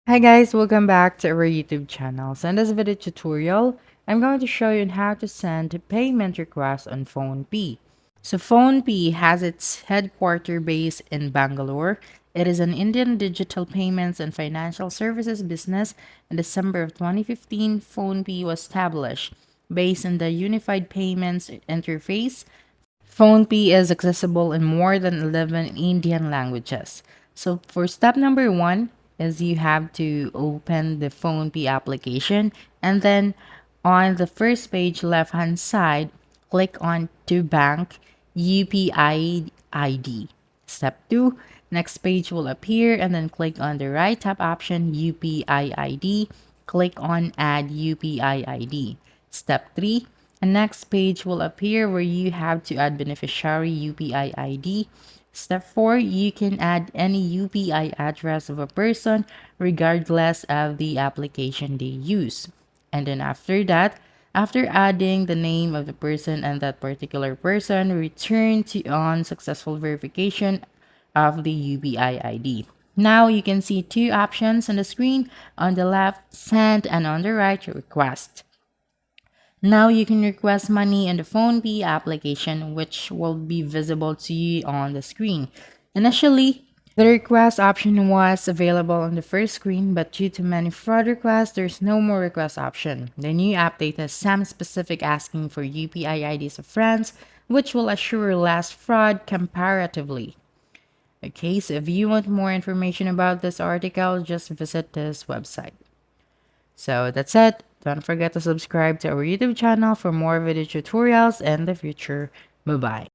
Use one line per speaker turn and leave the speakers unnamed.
Hi guys, welcome back to our YouTube channel. So in this video tutorial, I'm going to show you on how to send payment requests on Phonepe. So Phonepe has its headquarters based in Bangalore. It is an Indian digital payments and financial services business. In December of 2015, Phonepe was established based on the unified payments interface. PhonePe is accessible in more than 11 Indian languages. So for step number one is you have to open the PhonePe application, and then on the first page left hand side, click on to bank UPI ID. Step 2, next page will appear and then click on the right tab option UPI ID. Click on add UPI ID. Step 3, a next page will appear where you have to add beneficiary UPI ID. Step 4, you can add any UPI address of a person regardless of the application they use. And then after that, after adding the name of the person and that particular person, return to on successful verification of the UPI ID. Now you can see two options on the screen. On the left, send, and on the right, request. Now you can request money in the PhonePe application, which will be visible to you on the screen. Initially, the request option was available on the first screen, but due to many fraud requests, there's no more request option. The new update has some specific asking for UPI IDs of friends, which will assure less fraud comparatively. Okay, so if you want more information about this article, just visit this website. So that's it. Don't forget to subscribe to our YouTube channel for more video tutorials in the future. Bye bye.